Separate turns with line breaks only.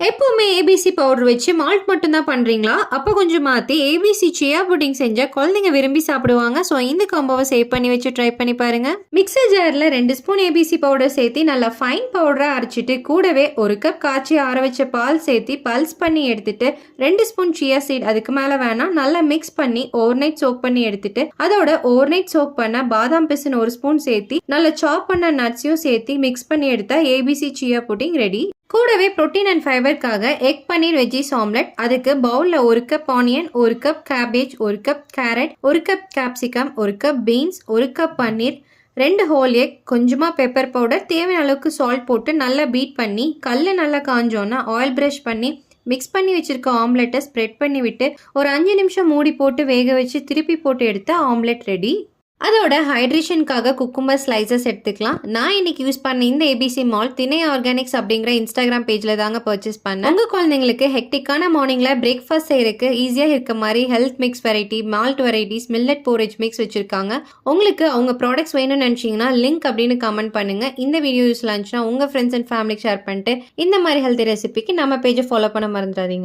எப்பவுமே ABC powder வச்சு malt மட்டும் தான் பண்றீங்களா? அப்போ கொஞ்சம் மாத்தி ஏபிசி சியா புட்டிங் செஞ்சா குழந்தைங்க விரும்பி சாப்பிடுவாங்க. ஸோ இந்த காம்போவை சேவ் பண்ணி வச்சு ட்ரை பண்ணி பாருங்க. மிக்சர் ஜார்ல 2 ஸ்பூன் ஏபிசி பவுடர் சேர்த்து நல்லா ஃபைன் பவுடரா அரைச்சிட்டு கூடவே 1 கப் காய்ச்சி ஆற வச்ச பால் சேர்த்து பல்ஸ் பண்ணி எடுத்துட்டு 2 ஸ்பூன் சியா சீட் அதுக்கு மேல வேணாம் நல்லா மிக்ஸ் பண்ணி ஓவர் நைட் சோக் பண்ணி எடுத்துட்டு அதோட ஓவர் நைட் சோக் பண்ண பாதாம் பிசின் 1 ஸ்பூன் சேர்த்து நல்லா சாப் பண்ண நட்ஸையும் சேர்த்து மிக்ஸ் பண்ணி எடுத்தா ஏபிசி சியா புட்டிங் ரெடி. கூடவே புரோட்டீன் அண்ட் ஃபைபருக்காக எக் பன்னீர் வெஜ்ஜீஸ் ஆம்லெட். அதுக்கு பவுலில் 1 cup onion, 1 cup cabbage, 1 cup carrot, 1 cup capsicum, 1 cup beans, 1 cup paneer, 2 whole egg, கொஞ்சமாக பெப்பர் பவுடர், தேவையான அளவுக்கு சால்ட் போட்டு நல்லா பீட் பண்ணி கல் நல்லா காஞ்சோன்னா ஆயில் ப்ரஷ் பண்ணி மிக்ஸ் பண்ணி வச்சிருக்க ஆம்லெட்டை ஸ்ப்ரெட் பண்ணி விட்டு ஒரு 5 நிமிஷம் மூடி போட்டு வேக வச்சு திருப்பி போட்டு எடுத்த ஆம்லெட் ரெடி. அதோட ஹைட்ரேஷனுக்காக குக்கும்பர் ஸ்லைசஸ் எடுத்துக்கலாம். நான் இன்னைக்கு யூஸ் பண்ண இந்த ஏபிசி மால்ட் திணை ஆர்கானிக்ஸ் அப்படிங்கிற இன்ஸ்டாகிராம் பேஜில் தாங்க பர்ச்சேஸ் பண்ணேன். உங்கள் குழந்தைங்களுக்கு ஹெக்டிக்கான மார்னிங்கில் பிரேக்ஃபாஸ்ட் செய்யறதுக்கு ஈஸியாக இருக்க மாதிரி health mix variety, malt varieties, millet porridge mix வச்சிருக்காங்க. உங்களுக்கு அவங்க ப்ராடக்ட்ஸ் வேணும்னு நினச்சிங்கன்னா லிங்க் அப்படின்னு கமெண்ட் பண்ணுங்க. இந்த வீடியோ யூஸ்ல இருந்துச்சுன்னா உங்கள் ஃப்ரெண்ட்ஸ் அண்ட் ஃபேமிலிக்கு ஷேர் பண்ணிட்டு இந்த மாதிரி ஹெல்த்தி ரெசிபிக்கு நம்ம பேஜை ஃபாலோ பண்ண மறந்துடாதீங்க.